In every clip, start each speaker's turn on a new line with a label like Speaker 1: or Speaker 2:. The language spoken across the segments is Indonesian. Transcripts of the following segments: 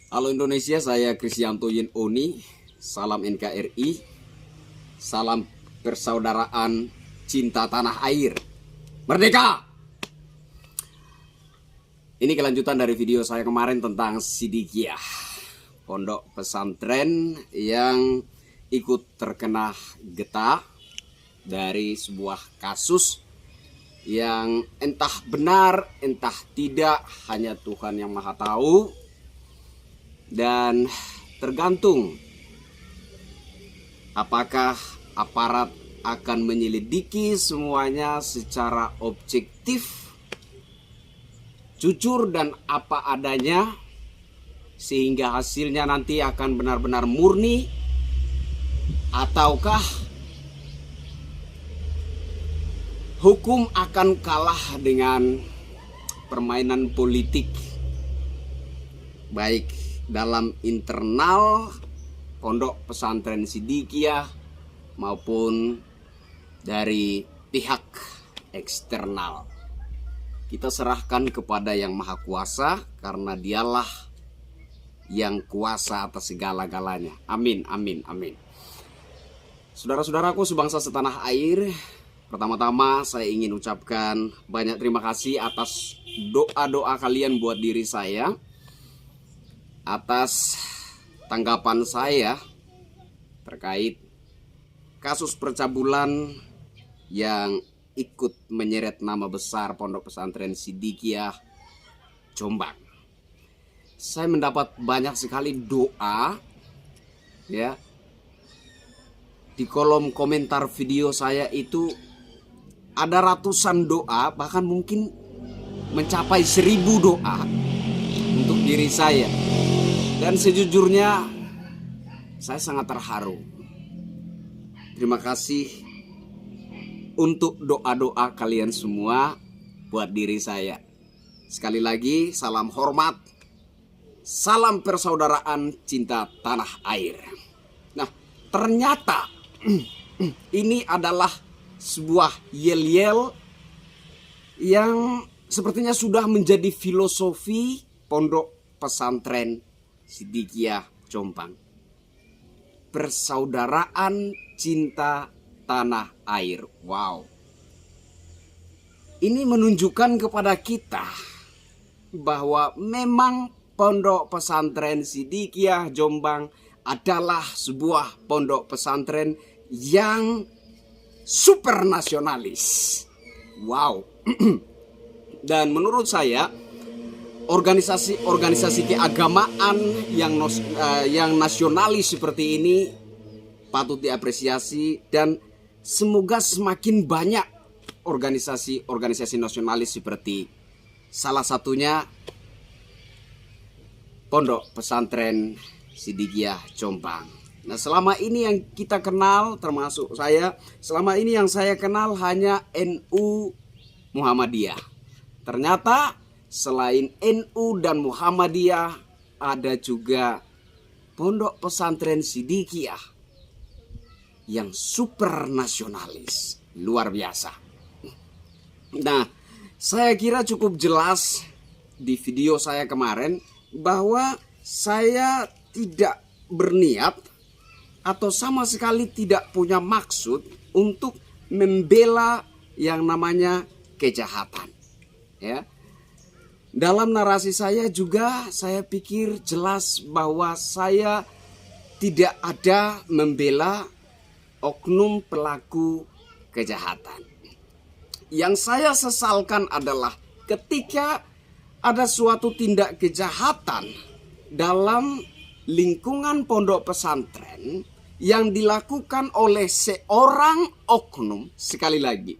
Speaker 1: Halo Indonesia, saya Krisyanto Yin Oni. Salam NKRI. Salam persaudaraan cinta tanah air. Merdeka! Ini kelanjutan dari video saya kemarin tentang Siddiqiyah, pondok pesantren yang ikut terkena getah dari sebuah kasus yang entah benar, entah tidak, hanya Tuhan yang Maha Tahu. Dan tergantung apakah aparat akan menyelidiki semuanya secara objektif, jujur dan apa adanya, sehingga hasilnya nanti akan benar-benar murni, ataukah hukum akan kalah dengan permainan politik, baik dalam internal pondok pesantren Siddiqiyah maupun dari pihak eksternal. Kita serahkan kepada Yang Maha Kuasa, karena Dialah yang kuasa atas segala-galanya. Amin, amin, amin. Saudara-saudaraku sebangsa setanah air, pertama-tama saya ingin ucapkan banyak terima kasih atas doa-doa kalian buat diri saya, atas tanggapan saya terkait kasus percabulan yang ikut menyeret nama besar pondok pesantren Siddiqiyah Jombang. Saya mendapat banyak sekali doa, ya. Di kolom komentar video saya itu ada ratusan doa, bahkan mungkin mencapai 1000 doa untuk diri saya. Dan sejujurnya saya sangat terharu. Terima kasih untuk doa-doa kalian semua buat diri saya. Sekali lagi salam hormat, salam persaudaraan cinta tanah air. Nah, ternyata ini adalah sebuah yel-yel yang sepertinya sudah menjadi filosofi pondok pesantren Siddiqiyah Jombang. Persaudaraan cinta tanah air. Wow. Ini menunjukkan kepada kita bahwa memang pondok pesantren Siddiqiyah Jombang adalah sebuah pondok pesantren yang super nasionalis. Wow. Dan menurut saya organisasi keagamaan yang nasionalis seperti ini patut diapresiasi, dan semoga semakin banyak organisasi nasionalis seperti salah satunya pondok pesantren Siddiqiyah Jombang. Nah, selama ini yang kita kenal, termasuk saya, selama ini yang saya kenal hanya NU Muhammadiyah. Ternyata selain NU dan Muhammadiyah, ada juga pondok pesantren Siddiqiyah yang super nasionalis, luar biasa. Nah, saya kira cukup jelas di video saya kemarin bahwa saya tidak berniat atau sama sekali tidak punya maksud untuk membela yang namanya kejahatan, ya. Dalam narasi saya juga saya pikir jelas bahwa saya tidak ada membela oknum pelaku kejahatan. Yang saya sesalkan adalah ketika ada suatu tindak kejahatan dalam lingkungan pondok pesantren yang dilakukan oleh seorang oknum. Sekali lagi,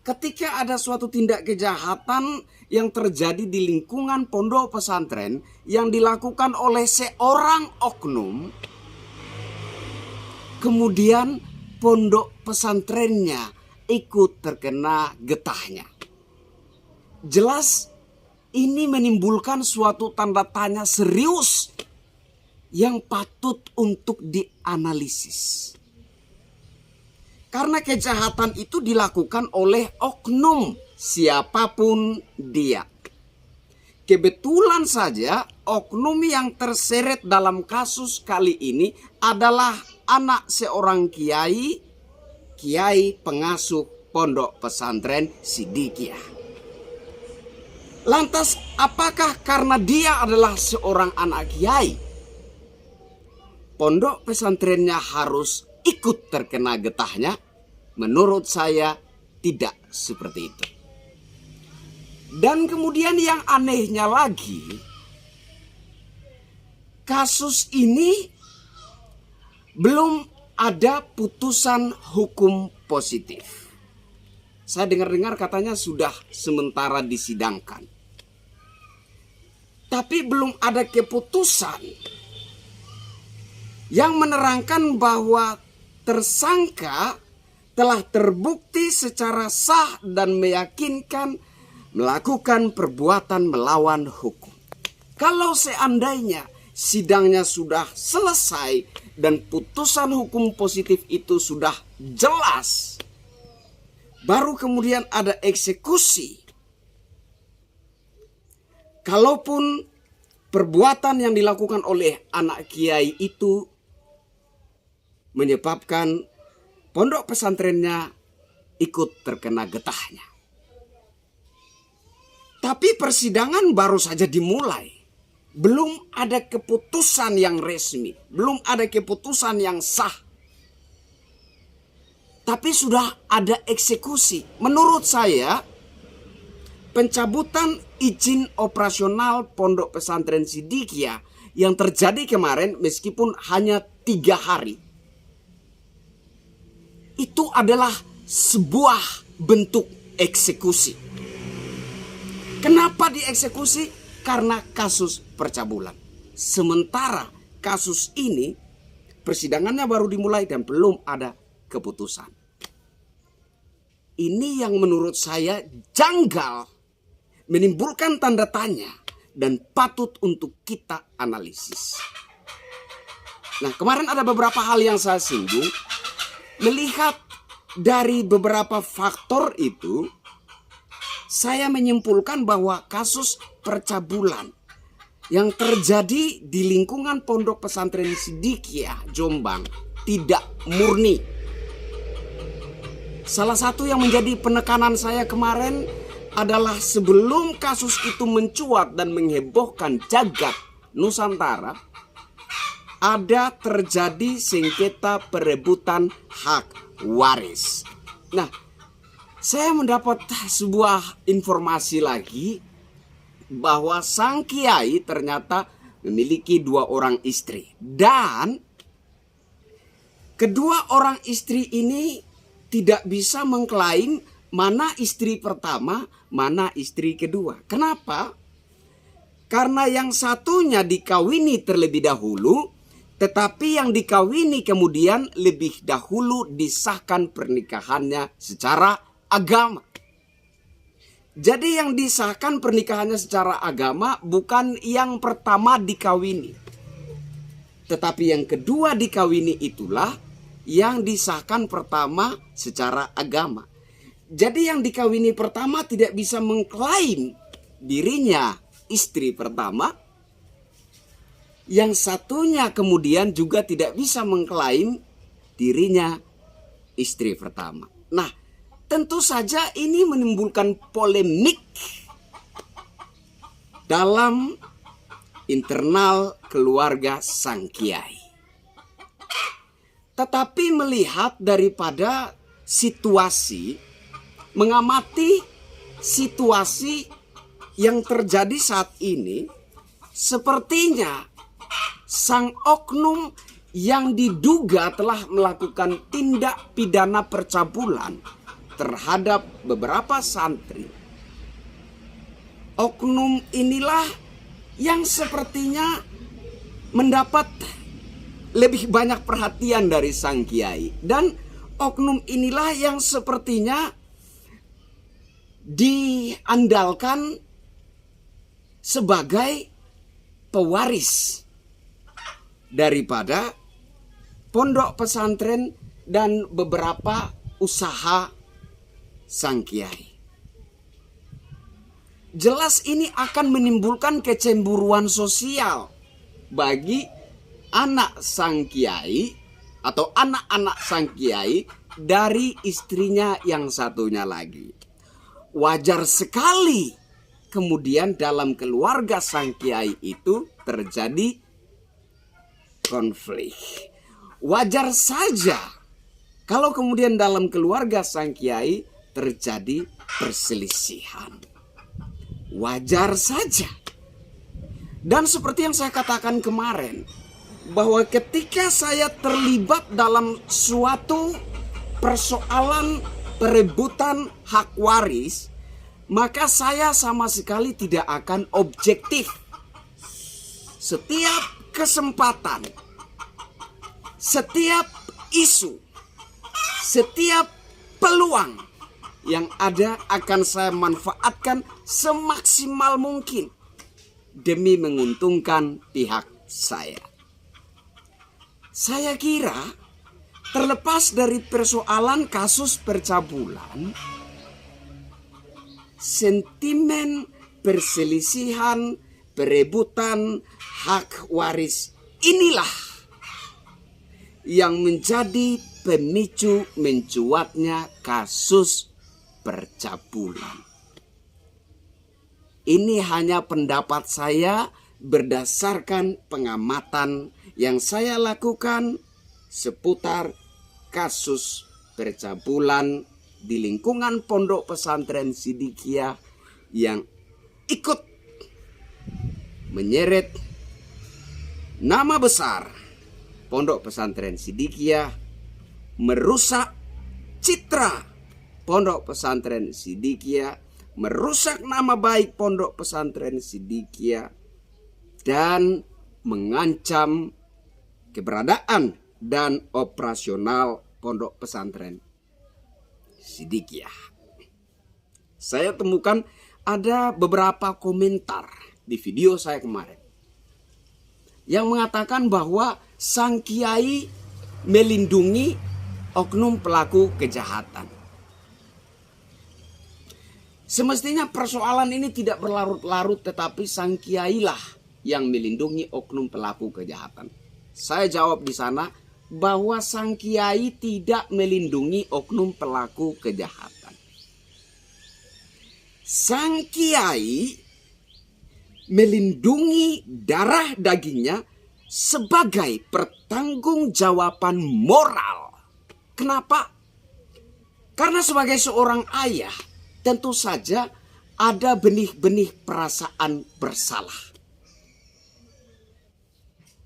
Speaker 1: ketika ada suatu tindak kejahatan yang terjadi di lingkungan pondok pesantren yang dilakukan oleh seorang oknum, kemudian pondok pesantrennya ikut terkena getahnya, jelas ini menimbulkan suatu tanda tanya serius yang patut untuk dianalisis. Karena kejahatan itu dilakukan oleh oknum siapapun dia. kebetulan saja oknum yang terseret dalam kasus kali ini adalah anak seorang kiai pengasuh Pondok Pesantren Siddiqiyah. Lantas apakah karena dia adalah seorang anak kiai, pondok pesantrennya harus ikut terkena getahnya? Menurut saya tidak seperti itu. Dan kemudian yang anehnya lagi, kasus ini belum ada putusan hukum positif. Saya dengar-dengar katanya sudah sementara disidangkan. Tapi belum ada keputusan yang menerangkan bahwa tersangka telah terbukti secara sah dan meyakinkan melakukan perbuatan melawan hukum. Kalau seandainya sidangnya sudah selesai dan putusan hukum positif itu sudah jelas, baru kemudian ada eksekusi. Kalaupun perbuatan yang dilakukan oleh anak kiai itu menyebabkan pondok pesantrennya ikut terkena getahnya. Tapi persidangan baru saja dimulai. Belum ada keputusan yang resmi. Belum ada keputusan yang sah. Tapi sudah ada eksekusi. Menurut saya, pencabutan izin operasional Pondok Pesantren Siddiqiyah yang terjadi kemarin meskipun hanya 3 hari, itu adalah sebuah bentuk eksekusi. Kenapa dieksekusi? Karena kasus percabulan. Sementara kasus ini persidangannya baru dimulai dan belum ada keputusan. Ini yang menurut saya janggal, menimbulkan tanda tanya dan patut untuk kita analisis. Nah, kemarin ada beberapa hal yang saya singgung. Melihat dari beberapa faktor itu, saya menyimpulkan bahwa kasus percabulan yang terjadi di lingkungan Pondok Pesantren Siddiqiyah Jombang tidak murni. Salah satu yang menjadi penekanan saya kemarin adalah sebelum kasus itu mencuat dan menghebohkan jagat Nusantara, ada terjadi sengketa perebutan hak waris. Nah, saya mendapat sebuah informasi lagi bahwa sang kiai ternyata memiliki 2 orang istri. Dan kedua orang istri ini tidak bisa mengklaim mana istri pertama, mana istri kedua. Kenapa? Karena yang satunya dikawini terlebih dahulu, tetapi yang dikawini kemudian lebih dahulu disahkan pernikahannya secara agama. Jadi yang disahkan pernikahannya secara agama bukan yang pertama dikawini, tetapi yang kedua dikawini itulah yang disahkan pertama secara agama. Jadi yang dikawini pertama tidak bisa mengklaim dirinya istri pertama, yang satunya kemudian juga tidak bisa mengklaim dirinya istri pertama. Nah, tentu saja ini menimbulkan polemik dalam internal keluarga sang kiai. Tetapi melihat daripada situasi, mengamati situasi yang terjadi saat ini, sepertinya sang oknum yang diduga telah melakukan tindak pidana percabulan terhadap beberapa santri, oknum inilah yang sepertinya mendapat lebih banyak perhatian dari sang kiai. Dan oknum inilah yang sepertinya diandalkan sebagai pewaris daripada pondok pesantren dan beberapa usaha sang kiai. jelas ini akan menimbulkan kecemburuan sosial bagi anak sang kiai atau anak-anak sang kiai dari istrinya yang satunya lagi. Wajar sekali kemudian dalam keluarga sang kiai itu terjadi konflik. Wajar saja kalau kemudian dalam keluarga sang kiai terjadi perselisihan. Wajar saja. Dan seperti yang saya katakan kemarin, bahwa ketika saya terlibat dalam suatu persoalan perebutan hak waris, maka saya sama sekali tidak akan objektif. Setiap kesempatan, setiap isu, setiap peluang yang ada akan saya manfaatkan semaksimal mungkin demi menguntungkan pihak saya. Saya kira terlepas dari persoalan kasus percabulan, sentimen perselisihan, perebutan hak waris inilah yang menjadi pemicu mencuatnya kasus percabulan. Ini hanya pendapat saya berdasarkan pengamatan yang saya lakukan seputar kasus percabulan di lingkungan Pondok Pesantren Sidikiyah yang ikut menyeret nama besar Pondok Pesantren Sidikiyah, merusak citra Pondok Pesantren Sidikiyah, merusak nama baik Pondok Pesantren Sidikiyah, dan mengancam keberadaan dan operasional Pondok Pesantren Sidikiyah. Saya temukan ada beberapa komentar di video saya kemarin yang mengatakan bahwa sang kiai melindungi oknum pelaku kejahatan. Semestinya persoalan ini tidak berlarut-larut, tetapi sang kiai lah yang melindungi oknum pelaku kejahatan. Saya jawab di sana bahwa sang kiai tidak melindungi oknum pelaku kejahatan. Sang kiai melindungi darah dagingnya sebagai pertanggungjawaban moral. Kenapa? Karena sebagai seorang ayah, tentu saja ada benih-benih perasaan bersalah.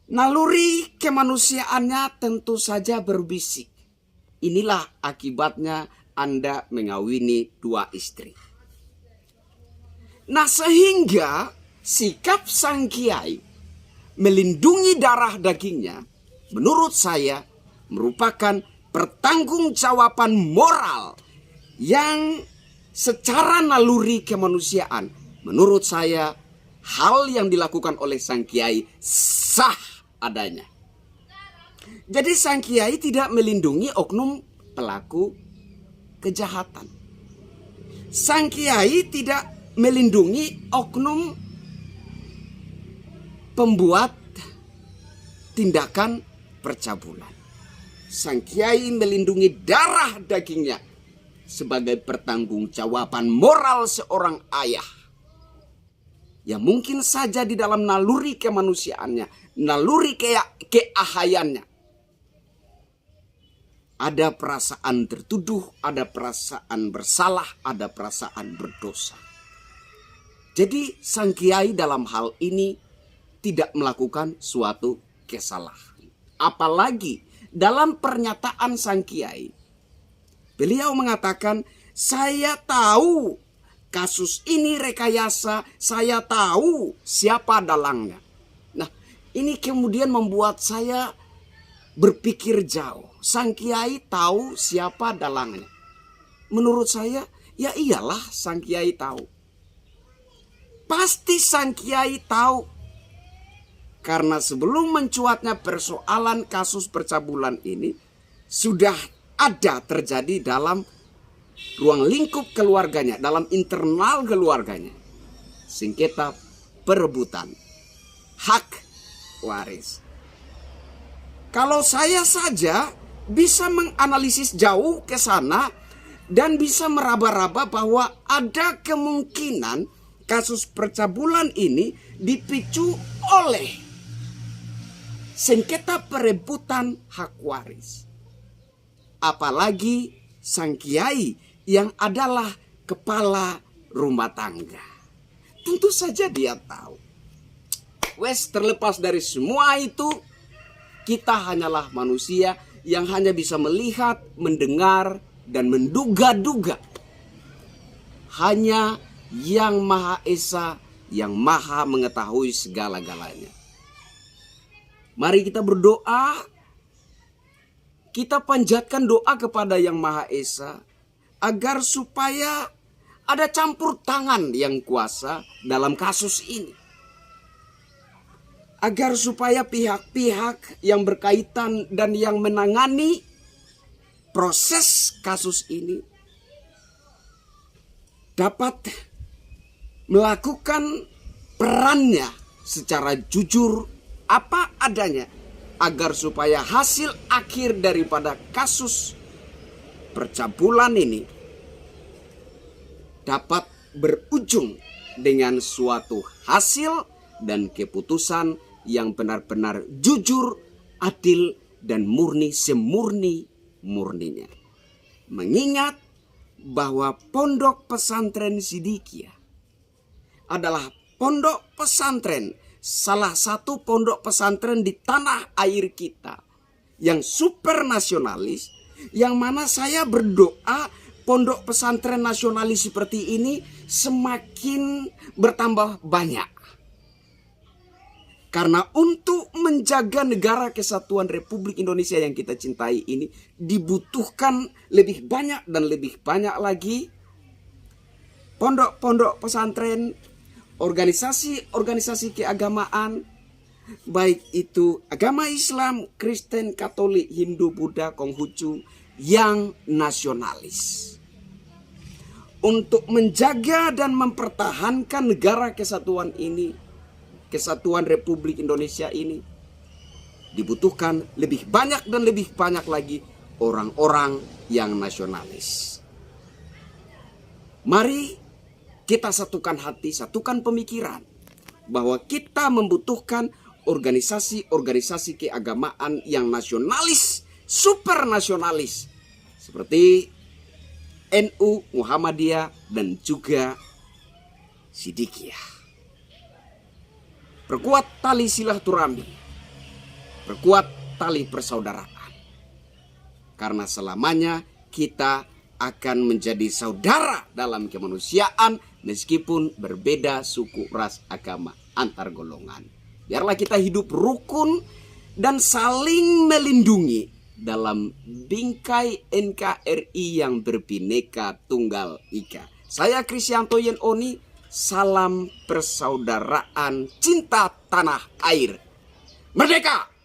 Speaker 1: Naluri kemanusiaannya tentu saja berbisik. Inilah akibatnya Anda mengawini 2 istri. Nah, sehingga sikap sang kiai melindungi darah dagingnya menurut saya merupakan pertanggungjawaban moral yang secara naluri kemanusiaan menurut saya hal yang dilakukan oleh sang kiai sah adanya. Jadi sang kiai tidak melindungi oknum pelaku kejahatan. Sang kiai tidak melindungi oknum pembuat tindakan percabulan. Sang kiai melindungi darah dagingnya sebagai pertanggungjawaban moral seorang ayah yang mungkin saja di dalam naluri kemanusiaannya, naluri keahayannya, ada perasaan tertuduh, ada perasaan bersalah, ada perasaan berdosa. Jadi sang kiai dalam hal ini tidak melakukan suatu kesalahan. Apalagi dalam pernyataan sang kiai, beliau mengatakan, saya tahu kasus ini rekayasa, saya tahu siapa dalangnya. Nah, ini kemudian membuat saya berpikir jauh. Sang kiai tahu siapa dalangnya. Menurut saya, ya iyalah sang kiai tahu. Pasti sang kiai tahu. Karena sebelum mencuatnya persoalan kasus percabulan ini, sudah ada terjadi dalam ruang lingkup keluarganya, dalam internal keluarganya. sengketa perebutan hak waris. Kalau saya saja bisa menganalisis jauh ke sana dan bisa meraba-raba bahwa ada kemungkinan kasus percabulan ini dipicu oleh sengketa perebutan hak waris. Apalagi sang kiai yang adalah kepala rumah tangga. Tentu saja dia tahu. Wes, terlepas dari semua itu, kita hanyalah manusia yang hanya bisa melihat, mendengar, dan menduga-duga. Hanya Yang Maha Esa, yang Maha mengetahui segala-galanya. Mari kita berdoa. Kita panjatkan doa kepada Yang Maha Esa agar supaya ada campur tangan yang kuasa dalam kasus ini. Agar supaya pihak-pihak yang berkaitan dan yang menangani proses kasus ini dapat melakukan perannya secara jujur apa adanya, agar supaya hasil akhir daripada kasus percabulan ini dapat berujung dengan suatu hasil dan keputusan yang benar-benar jujur, adil, dan murni semurni-murninya. Mengingat bahwa Pondok Pesantren Sidikiyah adalah pondok pesantren, salah satu pondok pesantren di tanah air kita yang super nasionalis, yang mana saya berdoa pondok pesantren nasionalis seperti ini semakin bertambah banyak. Karena untuk menjaga negara kesatuan Republik Indonesia yang kita cintai ini dibutuhkan lebih banyak dan lebih banyak lagi pondok-pondok pesantren, organisasi-organisasi keagamaan, baik itu agama Islam, Kristen, Katolik, Hindu, Buddha, Konghucu yang nasionalis. Untuk menjaga dan mempertahankan negara kesatuan ini, kesatuan Republik Indonesia ini, dibutuhkan lebih banyak dan lebih banyak lagi orang-orang yang nasionalis. Mari kita satukan hati, satukan pemikiran bahwa kita membutuhkan organisasi-organisasi keagamaan yang nasionalis, super nasionalis, seperti NU, Muhammadiyah, dan juga Sidikiyah. Perkuat tali silaturahmi, perkuat tali persaudaraan. Karena selamanya kita akan menjadi saudara dalam kemanusiaan meskipun berbeda suku, ras, agama, antar golongan. Biarlah kita hidup rukun dan saling melindungi dalam bingkai NKRI yang berbineka tunggal ika. Saya Krisyanto Yen Oni, salam persaudaraan cinta tanah air. Merdeka!